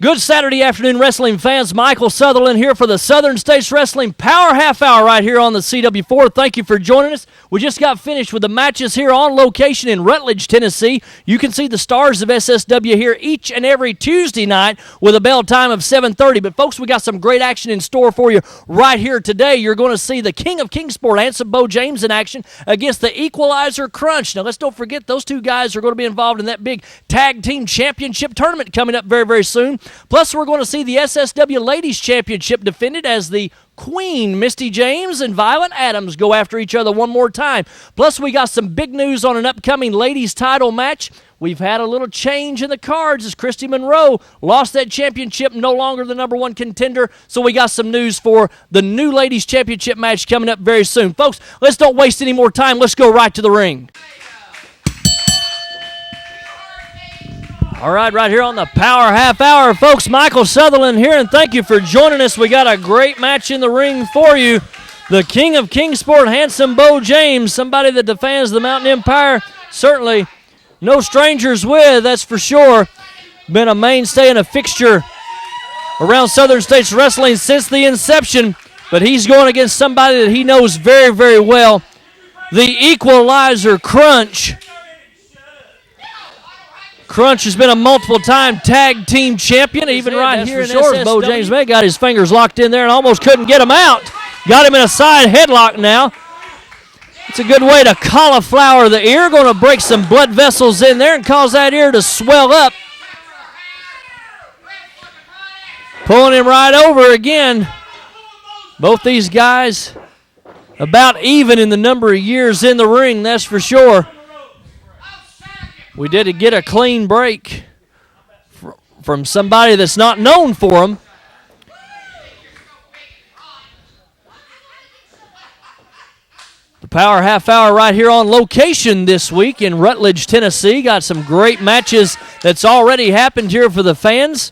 Good Saturday afternoon, wrestling fans. Michael Sutherland here for the Southern States Wrestling Power Half Hour right here on the CW4. Thank you for joining us. We just got finished with the matches here on location in Rutledge, Tennessee. You can see the stars of SSW here each and every Tuesday night with a bell time of 7:30. But, folks, we got some great action in store for you right here today. You're going to see the King of Kingsport, handsome Beau James, in action against the Equalizer Krunch. Now, let's don't forget those two guys are going to be involved in that big tag team championship tournament coming up very, very soon. Plus, we're going to see the SSW Ladies Championship defended as the Queen, Misty James, and Violent Adamz go after each other one more time. Plus, we got some big news on an upcoming Ladies Title match. We've had a little change in the cards as Christy Monroe lost that championship, no longer the number one contender. So we got some news for the new Ladies Championship match coming up very soon. Folks, let's don't waste any more time. Let's go right to the ring. All right here on the Power Half Hour, folks, Michael Sutherland here, and thank you for joining us. We got a great match in the ring for you. The King of Kingsport, handsome Beau James, somebody that the fans of the Mountain Empire certainly no strangers with, that's for sure. Been a mainstay and a fixture around Southern States Wrestling since the inception, but he's going against somebody that he knows very, very well, the Equalizer Krunch. Krunch has been a multiple-time tag team champion, even right here in SSW. Beau James May got his fingers locked in there and almost couldn't get him out. Got him in a side headlock now. It's a good way to cauliflower the ear. Going to break some blood vessels in there and cause that ear to swell up. Pulling him right over again. Both these guys about even in the number of years in the ring, that's for sure. We did get a clean break from somebody that's not known for him. The Power Half Hour right here on location this week in Rutledge, Tennessee. Got some great matches that's already happened here for the fans.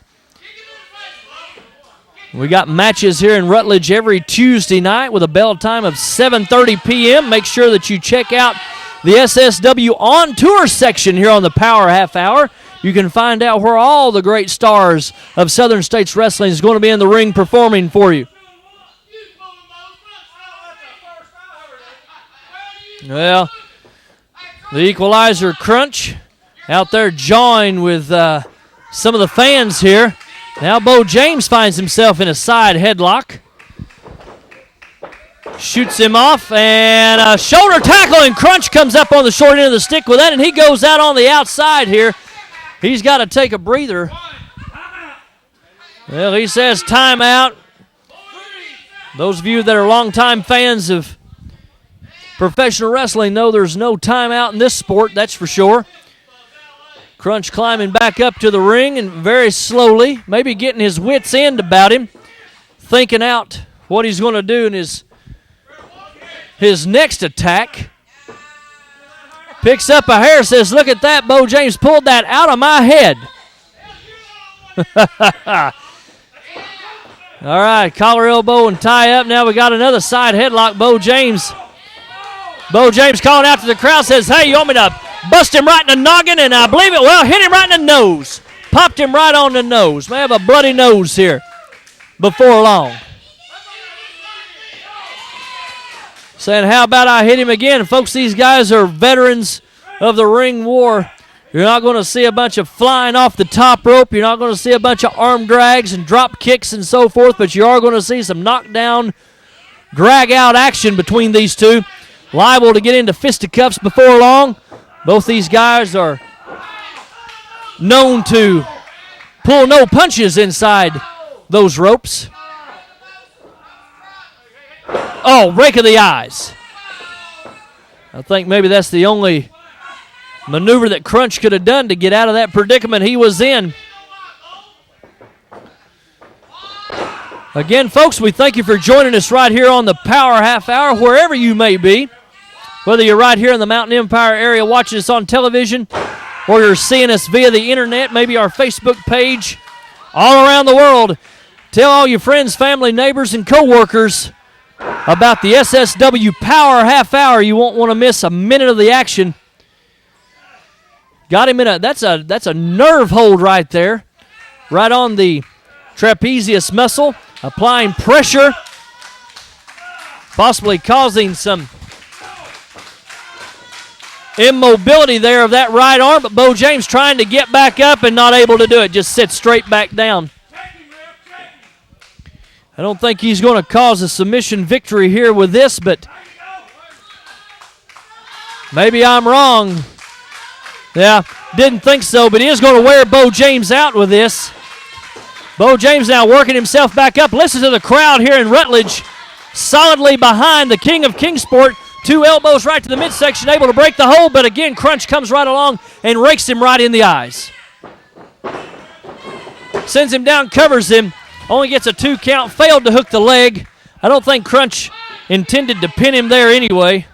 We got matches here in Rutledge every Tuesday night with a bell time of 7:30 p.m. Make sure that you check out the SSW On Tour section here on the Power Half Hour. You can find out where all the great stars of Southern States Wrestling is going to be in the ring performing for you. Well, the Equalizer Krunch out there jawing with some of the fans here. Now Beau James finds himself in a side headlock. Shoots him off, and a shoulder tackle, and Krunch comes up on the short end of the stick with that, and he goes out on the outside here. He's got to take a breather. Well, he says timeout. Those of you that are longtime fans of professional wrestling know there's no timeout in this sport, that's for sure. Krunch climbing back up to the ring, and very slowly, maybe getting his wits end about him, thinking out what he's going to do in his next attack. Picks up a hair, says, look at that, Beau James pulled that out of my head. All right, collar, elbow, and tie up. Now we got another side headlock. Beau James calling out to the crowd, says, hey, you want me to bust him right in the noggin? And I believe it. Well, hit him right in the nose. Popped him right on the nose. May have a bloody nose here before long. Saying, how about I hit him again? Folks, these guys are veterans of the ring war. You're not going to see a bunch of flying off the top rope. You're not going to see a bunch of arm drags and drop kicks and so forth, but you are going to see some knockdown, drag-out action between these two. Liable to get into fisticuffs before long. Both these guys are known to pull no punches inside those ropes. Oh, rake of the eyes. I think maybe that's the only maneuver that Krunch could have done to get out of that predicament he was in. Again, folks, we thank you for joining us right here on the Power Half Hour, wherever you may be. Whether you're right here in the Mountain Empire area watching us on television, or you're seeing us via the internet, maybe our Facebook page, all around the world. Tell all your friends, family, neighbors, and co-workers about the SSW Power Half Hour. You won't want to miss a minute of the action. Got him in a that's a nerve hold right there. right on the trapezius muscle, applying pressure, possibly causing some immobility there of that right arm, but Beau James trying to get back up and not able to do it. Just sits straight back down. I don't think he's going to cause a submission victory here with this, but maybe I'm wrong. Yeah, didn't think so, but he is going to wear Beau James out with this. Beau James now working himself back up. Listen to the crowd here in Rutledge, solidly behind the king of Kingsport. 2 elbows right to the midsection, able to break the hold, but again, Krunch comes right along and rakes him right in the eyes. Sends him down, covers him, only gets a 2 count, failed to hook the leg. I don't think Krunch intended to pin him there anyway.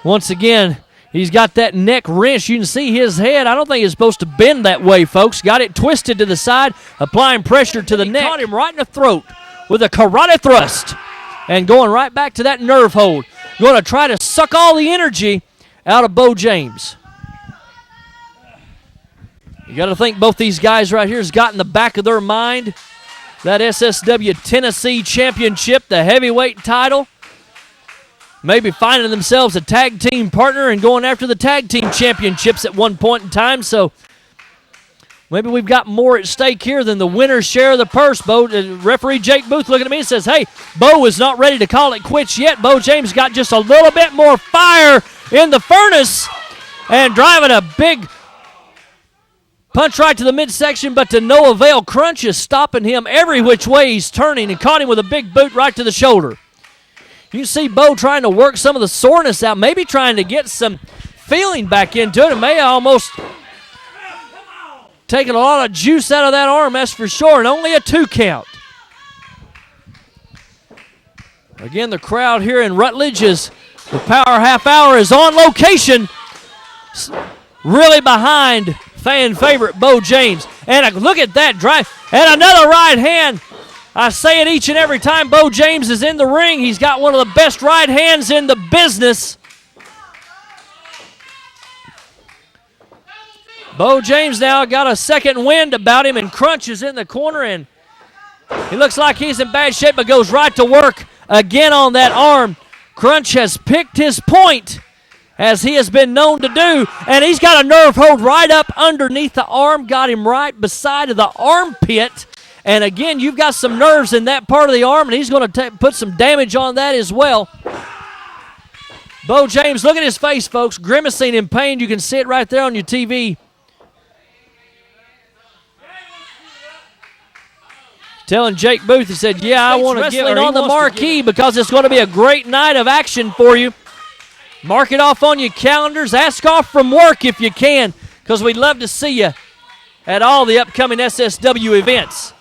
Once again, he's got that neck wrench. You can see his head. I don't think it's supposed to bend that way, folks. Got it twisted to the side, applying pressure to the neck. Caught him right in the throat with a karate thrust and going right back to that nerve hold. Going to try to suck all the energy out of Beau James. You got to think both these guys right here has got in the back of their mind that SSW Tennessee Championship, the heavyweight title. Maybe finding themselves a tag team partner and going after the tag team championships at one point in time. So maybe we've got more at stake here than the winner's share of the purse. Referee Jake Booth looking at me and says, hey, Beau is not ready to call it quits yet. Beau James got just a little bit more fire in the furnace and driving a big punch right to the midsection, but to no avail. Krunch is stopping him every which way he's turning and caught him with a big boot right to the shoulder. You see Beau trying to work some of the soreness out, maybe trying to get some feeling back into it. It may almost taking a lot of juice out of that arm, that's for sure, and only a 2 count. Again, the crowd here in Rutledge is the Power Half Hour is on location, really behind fan favorite Beau James. And look at that drive, and another right hand. I say it each and every time Beau James is in the ring. He's got one of the best right hands in the business. Beau James now got a second wind about him, and Krunch is in the corner, and he looks like he's in bad shape, but goes right to work again on that arm. Krunch has picked his point, as he has been known to do, and he's got a nerve hold right up underneath the arm, got him right beside of the armpit. And again, you've got some nerves in that part of the arm, and he's going to put some damage on that as well. Beau James, look at his face, folks, grimacing in pain. You can see it right there on your TV. Telling Jake Booth, he said, yeah, I want to get on the marquee because it's going to be a great night of action for you. Mark it off on your calendars. Ask off from work if you can, because we'd love to see you at all the upcoming SSW events.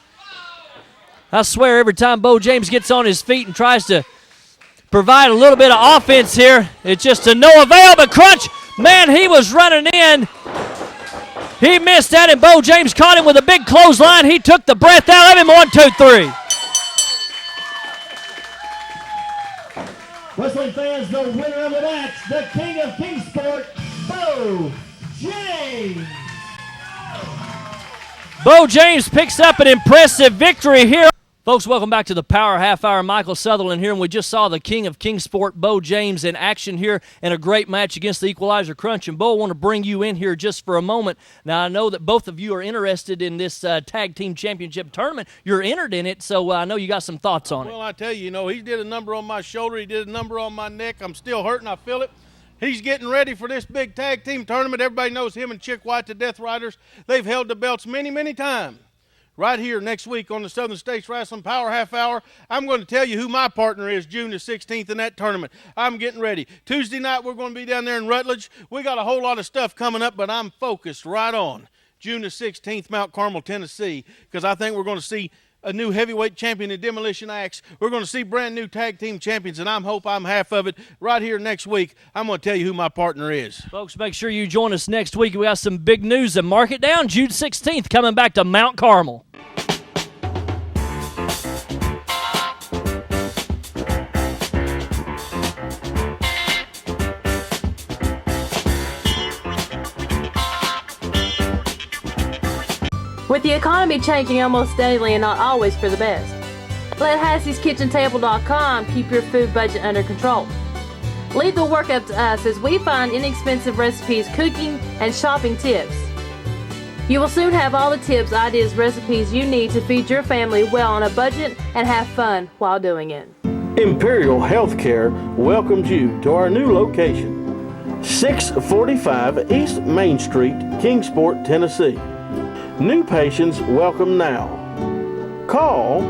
I swear every time Beau James gets on his feet and tries to provide a little bit of offense here, it's just to no avail. But Krunch, man, he was running in. He missed that, and Beau James caught him with a big clothesline. He took the breath out of him. 1, 2, 3. Wrestling fans, the winner of the match, the king of Kingsport, Beau James. Beau James picks up an impressive victory here. Folks, welcome back to the Power Half Hour. Michael Sutherland here, and we just saw the king of Kingsport, Beau James, in action here in a great match against the Equalizer Krunch. And Beau, I want to bring you in here just for a moment. Now, I know that both of you are interested in this Tag Team Championship tournament. You're entered in it, so I know you got some thoughts on it. Well, I tell you, he did a number on my shoulder. He did a number on my neck. I'm still hurting. I feel it. He's getting ready for this big tag team tournament. Everybody knows him and Chick White, the Death Riders. They've held the belts many, many times. Right here next week on the Southern States Wrestling Power Half Hour, I'm going to tell you who my partner is June the 16th in that tournament. I'm getting ready. Tuesday night, we're going to be down there in Rutledge. We got a whole lot of stuff coming up, but I'm focused right on June the 16th, Mount Carmel, Tennessee, because I think we're going to see a new heavyweight champion in Demolition Ax. We're going to see brand new tag team champions, and I hope I'm half of it. Right here next week, I'm going to tell you who my partner is. Folks, make sure you join us next week. We got some big news, and mark it down. June 16th, coming back to Mount Carmel. With the economy changing almost daily and not always for the best, let Hassie'sKitchenTable.com keep your food budget under control. Leave the work up to us as we find inexpensive recipes, cooking, and shopping tips. You will soon have all the tips, ideas, recipes you need to feed your family well on a budget and have fun while doing it. Imperial Healthcare welcomes you to our new location, 645 East Main Street, Kingsport, Tennessee. New patients welcome now. Call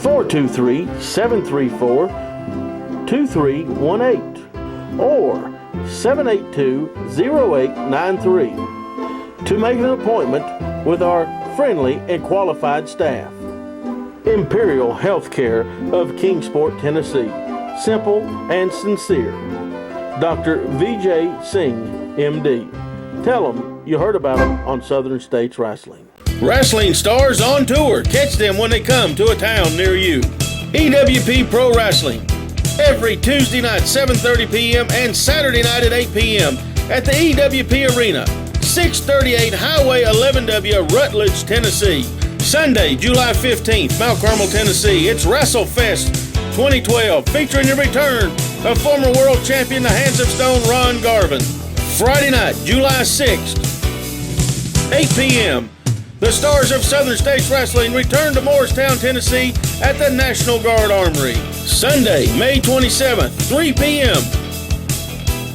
423-734-2318 or 782-0893 to make an appointment with our friendly and qualified staff. Imperial Healthcare of Kingsport, Tennessee. Simple and sincere. Dr. V.J. Singh, M.D. Tell them you heard about them on Southern States Wrestling. Wrestling stars on tour. Catch them when they come to a town near you. EWP Pro Wrestling. Every Tuesday night, 7:30 p.m. and Saturday night at 8 p.m. at the EWP Arena, 638 Highway 11W, Rutledge, Tennessee. Sunday, July 15th, Mount Carmel, Tennessee. It's WrestleFest 2012, featuring the return of former world champion, the Hands of Stone, Ron Garvin. Friday night, July 6th, 8 p.m., the stars of Southern States Wrestling return to Morristown, Tennessee at the National Guard Armory. Sunday, May 27th, 3 p.m.,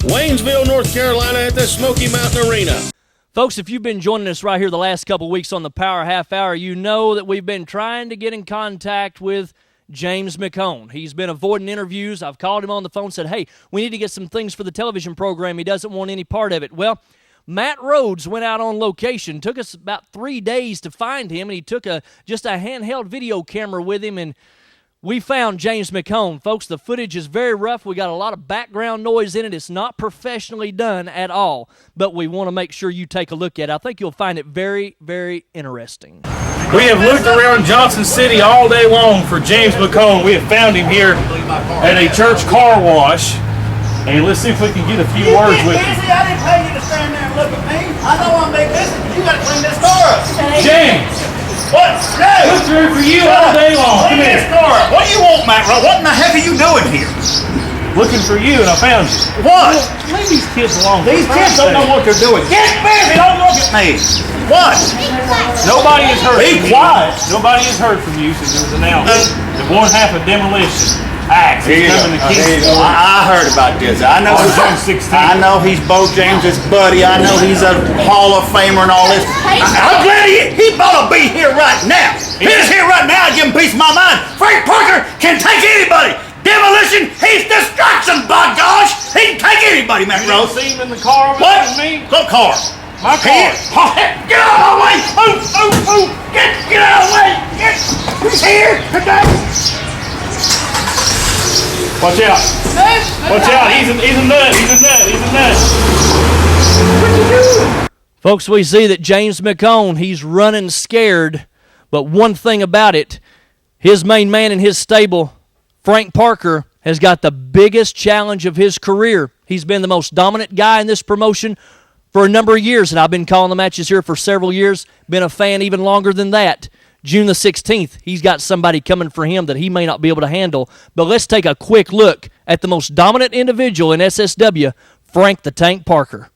Waynesville, North Carolina at the Smoky Mountain Arena. Folks, if you've been joining us right here the last couple weeks on the Power Half Hour, you know that we've been trying to get in contact with James McHone. He's been avoiding interviews. I've called him on the phone and said, hey, we need to get some things for the television program. He doesn't want any part of it. Well, Matt Rhodes went out on location. Took us about 3 days to find him, and he took just a handheld video camera with him, and we found James McHone. Folks, the footage is very rough. We got a lot of background noise in it. It's not professionally done at all, but we want to make sure you take a look at it. I think you'll find it very, very interesting. We have looked around Johnson City all day long for James McHone. We have found him here at a church car wash. And let's see if we can get a few words with him. Easy, I didn't pay you to stand there and look at me. I know I'm big business, but you gotta clean this car up. James! What? No! Look through for you all day long. Clean Come this here. car up. What do you want, Matt? What in the heck are you doing here? Looking for you, and I found you. What? Leave these kids alone. These kids don't know what they're doing. Get busy, don't look at me. What? Nobody has heard Be from you. quiet. Nobody has heard from you since it was announced that one half of Demolition Ax is coming to Kingsport. I heard about this. I know. On June 16th. I know he's Beau James' buddy. I know he's a Hall of Famer and all this. I'm glad he ought to be here right now. He's here right now. I give him peace of my mind. Frank Parker can take anybody. Demolition, he's destruction, by gosh. He can take anybody, Matt You Rose. didn't see him in the car with What? me? What car? My car. Get out of my way! Ooh! Get out of the way! He's here today! Watch out. Watch out. He's a nut. He's a nut. He's a nut. What you doing? Folks, we see that James McHone, he's running scared, but one thing about it, his main man in his stable, Frank Parker, has got the biggest challenge of his career. He's been the most dominant guy in this promotion for a number of years, and I've been calling the matches here for several years, been a fan even longer than that. June the 16th, he's got somebody coming for him that he may not be able to handle. But let's take a quick look at the most dominant individual in SSW, Frank the Tank Parker.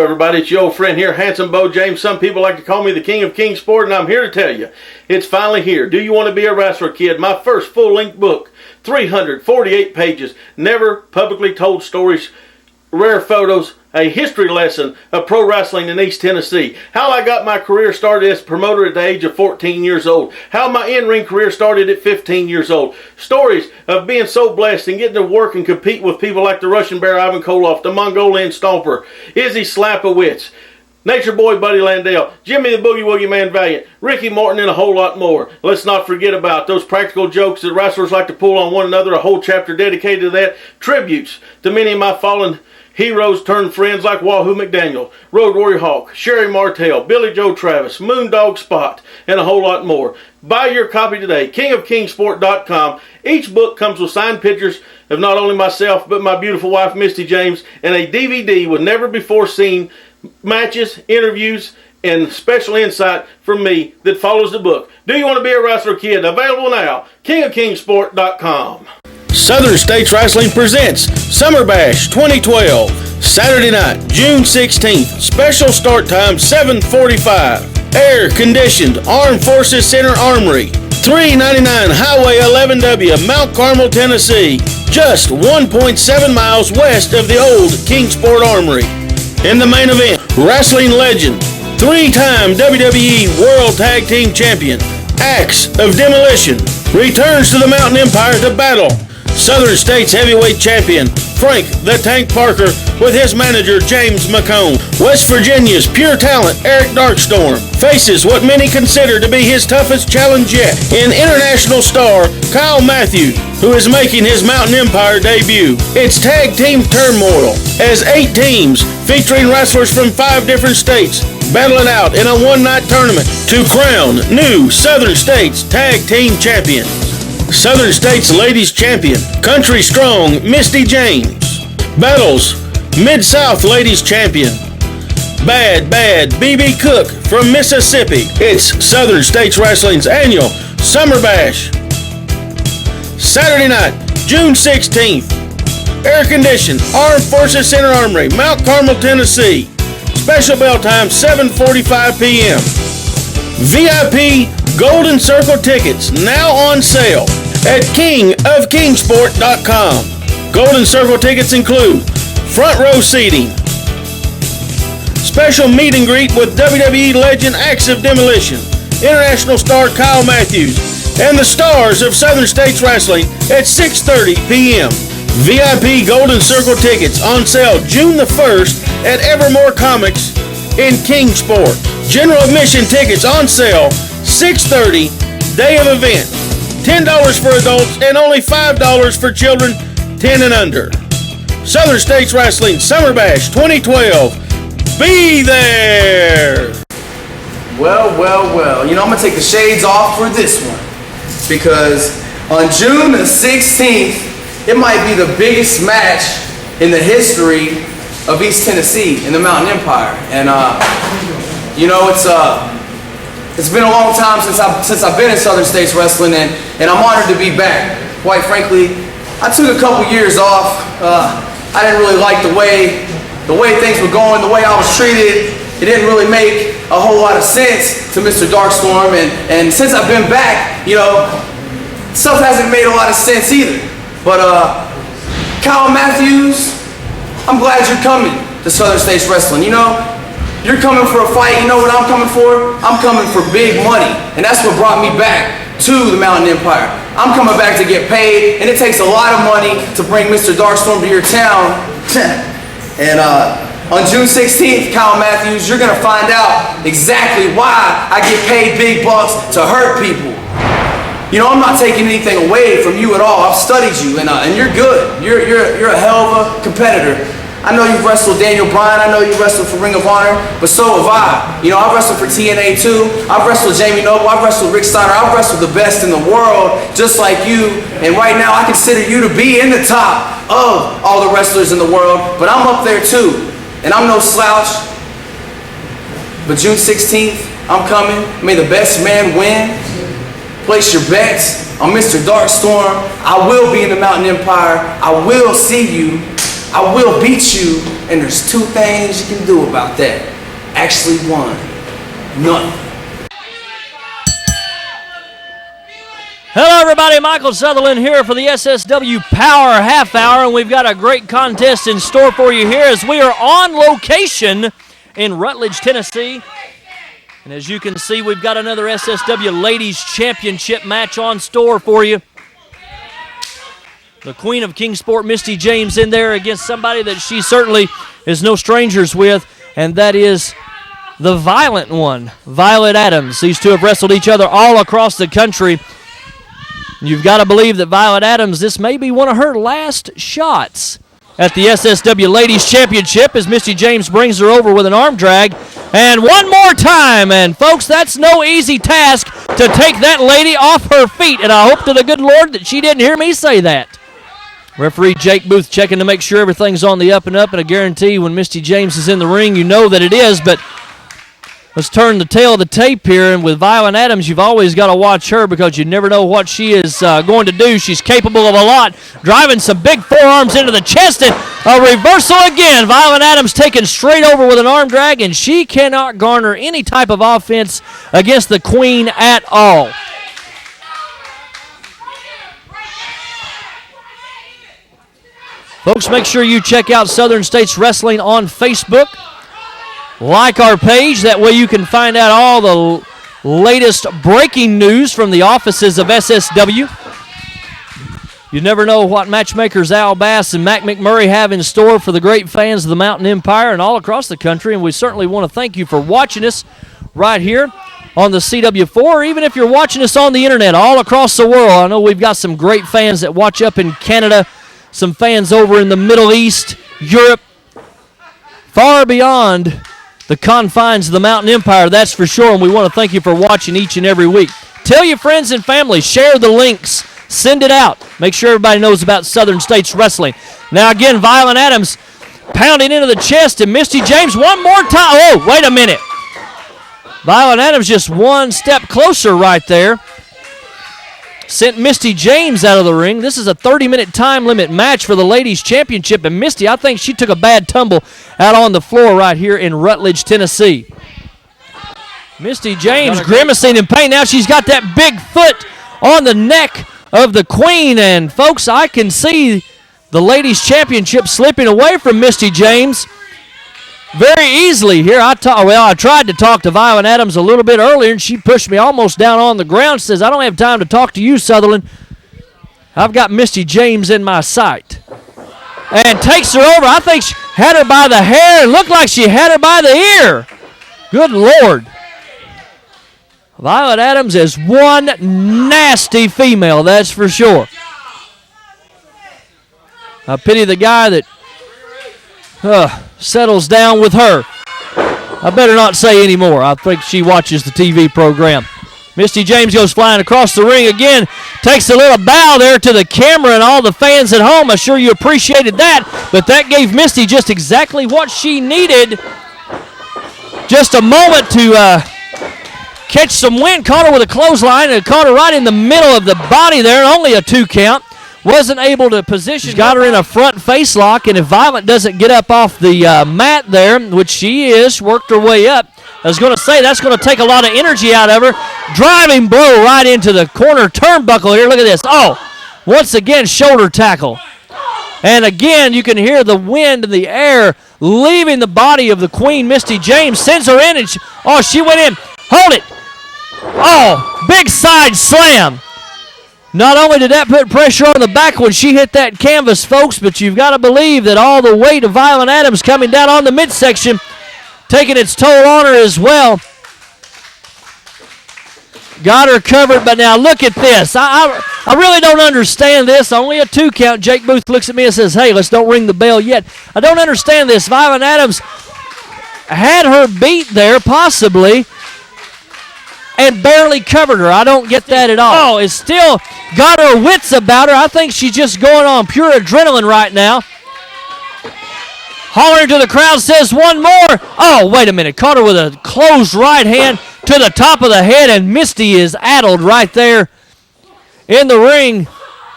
everybody, it's your old friend here, handsome Beau James. Some people like to call me the king of Kingsport, and I'm here to tell you, it's finally here. Do you want to be a wrestler, kid? My first full-length book, 348 pages, never publicly told stories, rare photos, a history lesson of pro wrestling in East Tennessee. How I got my career started as a promoter at the age of 14 years old. How my in-ring career started at 15 years old. Stories of being so blessed and getting to work and compete with people like the Russian Bear Ivan Koloff, the Mongolian Stomper, Izzy Slapowitz, Nature Boy Buddy Landell, Jimmy the Boogie Woogie Man Valiant, Ricky Morton, and a whole lot more. Let's not forget about those practical jokes that wrestlers like to pull on one another, a whole chapter dedicated to that. Tributes to many of my fallen heroes turned friends like Wahoo McDaniel, Road Warrior Hawk, Sherry Martell, Billy Joe Travis, Moondog Spot, and a whole lot more. Buy your copy today, kingofkingsport.com. Each book comes with signed pictures of not only myself, but my beautiful wife, Misty James, and a DVD with never before seen matches, interviews, and special insight from me that follows the book. Do you want to be a wrestler, kid? Available now, kingofkingsport.com. Southern States Wrestling presents Summer Bash 2012, Saturday night, June 16th. Special start time, 7:45. Air conditioned, Armed Forces Center Armory, 399 Highway 11W, Mount Carmel, Tennessee, just 1.7 miles west of the old Kingsport Armory. In the main event, wrestling legend, three-time WWE World Tag Team Champion, Axe of Demolition, returns to the Mountain Empire to battle Southern States Heavyweight Champion Frank the Tank Parker with his manager James McHone. West Virginia's pure talent Eric Darkstorm faces what many consider to be his toughest challenge yet in international star Kyle Matthews, who is making his Mountain Empire debut. It's tag team turmoil as 8 teams featuring wrestlers from 5 different states battling out in a one-night tournament to crown new Southern States Tag Team Champions. Southern States Ladies Champion, Country Strong Misty James, battles Mid-South Ladies Champion, Bad BB Cook from Mississippi. It's Southern States Wrestling's annual Summer Bash. Saturday night, June 16th, air-conditioned, Armed Forces Center Armory, Mount Carmel, Tennessee. Special bell time, 7:45 p.m. VIP Golden Circle tickets now on sale at kingofkingsport.com. Golden Circle tickets include front row seating, special meet and greet with WWE legend Axe of Demolition, international star Kyle Matthews, and the stars of Southern States Wrestling at 6:30 p.m. VIP Golden Circle tickets on sale June the 1st at Evermore Comics in Kingsport. General admission tickets on sale 6:30, day of event. $10 for adults and only $5 for children 10 and under. Southern States Wrestling Summer Bash 2012. Be there! Well. You know, I'm going to take the shades off for this one. Because on June the 16th, it might be the biggest match in the history of East Tennessee in the Mountain Empire. And, you know, it's been a long time since I've been in Southern States Wrestling, and I'm honored to be back. Quite frankly, I took a couple years off. I didn't really like the way things were going, the way I was treated. It didn't really make a whole lot of sense to Mr. Darkstorm, and since I've been back, you know, stuff hasn't made a lot of sense either. But Kyle Matthews, I'm glad you're coming to Southern States Wrestling. You know, you're coming for a fight. You know what I'm coming for? I'm coming for big money. And that's what brought me back to the Mountain Empire. I'm coming back to get paid, and it takes a lot of money to bring Mr. Darkstorm to your town. And on June 16th, Kyle Matthews, you're going to find out exactly why I get paid big bucks to hurt people. You know, I'm not taking anything away from you at all. I've studied you, and you're good. You're a hell of a competitor. I know you've wrestled Daniel Bryan. I know you wrestled for Ring of Honor, but so have I. You know, I've wrestled for TNA too. I've wrestled Jamie Noble. I've wrestled Rick Steiner. I've wrestled the best in the world, just like you. And right now, I consider you to be in the top of all the wrestlers in the world, but I'm up there too. And I'm no slouch. But June 16th, I'm coming. May the best man win. Place your bets on Mr. Darkstorm. I will be in the Mountain Empire. I will see you. I will beat you and there's two things you can do about that. Actually, one. None. Hello, everybody. Michael Sutherland here for the SSW Power Half Hour, and we've got a great contest in store for you here as we are on location in Rutledge, Tennessee. And as you can see, we've got another SSW Ladies Championship match on store for you. The Queen of Kingsport, Misty James, in there against somebody that she certainly is no strangers with, and that is the violent one, Violet Adamz. These two have wrestled each other all across the country. You've got to believe that Violet Adamz, this may be one of her last shots at the SSW Ladies Championship as Misty James brings her over with an arm drag. And one more time, and folks, that's no easy task to take that lady off her feet, and I hope to the good Lord that she didn't hear me say that. Referee Jake Booth checking to make sure everything's on the up and up, and I guarantee when Misty James is in the ring, you know that it is, but let's turn the tail of the tape here, and with Violet Adamz, you've always got to watch her because you never know what she is going to do. She's capable of a lot, driving some big forearms into the chest, and a reversal again. Violet Adamz taken straight over with an arm drag, and she cannot garner any type of offense against the Queen at all. Folks, make sure you check out Southern States Wrestling on Facebook. Like our page, that way you can find out all the latest breaking news from the offices of SSW. You never know what matchmakers Al Bass and Mac McMurray have in store for the great fans of the Mountain Empire and all across the country, and we certainly want to thank you for watching us right here on the CW4, or even if you're watching us on the internet all across the world. I know we've got some great fans that watch up in Canada, some fans over in the Middle East, Europe, far beyond the confines of the Mountain Empire, that's for sure, and we want to thank you for watching each and every week. Tell your friends and family, share the links, send it out. Make sure everybody knows about Southern States Wrestling. Now again, Violet Adamz pounding into the chest, and Misty James one more time. Oh, wait a minute. Violet Adamz just one step closer right there. Sent Misty James out of the ring. This is a 30-minute time limit match for the Ladies Championship, and Misty, I think she took a bad tumble out on the floor right here in Rutledge, Tennessee. Misty James grimacing in pain. Now she's got that big foot on the neck of the Queen, and folks, I can see the Ladies Championship slipping away from Misty James very easily here. I tried to talk to Violet Adamz a little bit earlier, and she pushed me almost down on the ground. Says, I don't have time to talk to you, Sutherland. I've got Misty James in my sight. And takes her over. I think she had her by the hair. It looked like she had her by the ear. Good Lord. Violet Adamz is one nasty female, that's for sure. I pity the guy that settles down with her. I better not say any more. I think she watches the TV program. Misty James goes flying across the ring again, takes a little bow there to the camera and all the fans at home. I'm sure you appreciated that, but that gave Misty just exactly what she needed. Just a moment to catch some wind. Caught her with a clothesline and caught her right in the middle of the body there, only a 2 count. Wasn't able to position. She's got her in a front face lock, and if Violet doesn't get up off the mat there, which she is, worked her way up, I was going to say that's going to take a lot of energy out of her. Driving blow right into the corner turnbuckle here. Look at this. Oh, once again, shoulder tackle. And again, you can hear the wind in the air leaving the body of the Queen. Misty James sends her in, and she went in. Hold it. Oh, big side slam. Not only did that put pressure on the back when she hit that canvas, folks, but you've got to believe that all the weight of Violet Adamz coming down on the midsection, taking its toll on her as well. Got her covered, but now look at this. I really don't understand this. Only a 2 count. Jake Booth looks at me and says, hey, let's don't ring the bell yet. I don't understand this. Violet Adamz had her beat there, possibly, and barely covered her. I don't get that at all. Oh, it's still got her wits about her. I think she's just going on pure adrenaline right now. Hollering to the crowd, says one more. Oh, wait a minute. Caught her with a closed right hand to the top of the head, and Misty is addled right there in the ring.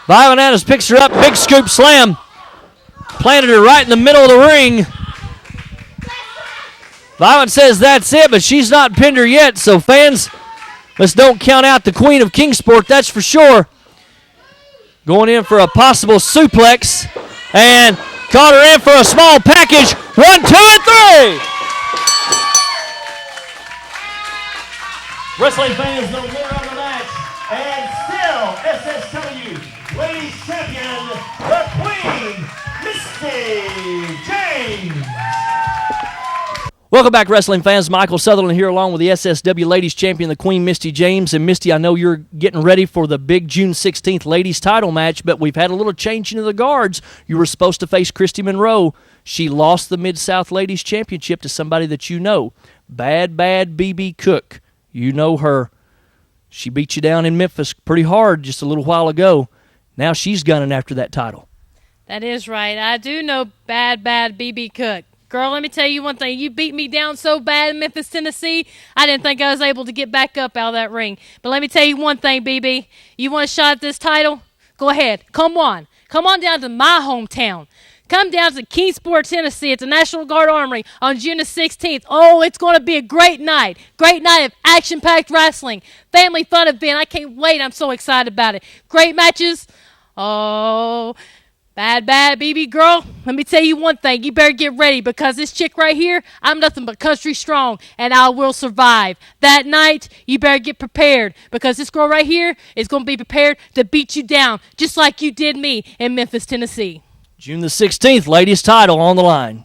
Violet Adamz picks her up. Big scoop slam. Planted her right in the middle of the ring. Violet says that's it, but she's not pinned her yet. So fans, let's don't count out the queen of Kingsport, that's for sure. Going in for a possible suplex. And caught her in for a small package. 1, 2, and 3. Wrestling fans, the winner of the match, and still SSW Ladies Champion, the Queen, Misty James. Welcome back, wrestling fans. Michael Sutherland here along with the SSW Ladies Champion, the Queen, Misty James. And Misty, I know you're getting ready for the big June 16th Ladies Title match, but we've had a little changing of the guards. You were supposed to face Christy Monroe. She lost the Mid-South Ladies Championship to somebody that you know, Bad BB Cook. You know her. She beat you down in Memphis pretty hard just a little while ago. Now she's gunning after that title. That is right. I do know Bad BB Cook. Girl, let me tell you one thing. You beat me down so bad in Memphis, Tennessee, I didn't think I was able to get back up out of that ring. But let me tell you one thing, BB. You want a shot at this title? Go ahead. Come on. Come on down to my hometown. Come down to Kingsport, Tennessee at the National Guard Armory on June the 16th. Oh, it's going to be a great night. Great night of action-packed wrestling. Family fun event. I can't wait. I'm so excited about it. Great matches. Oh, Bad BB girl. Let me tell you one thing. You better get ready because this chick right here, I'm nothing but country strong, and I will survive. That night, you better get prepared because this girl right here is going to be prepared to beat you down just like you did me in Memphis, Tennessee. June the 16th, Ladies Title on the line.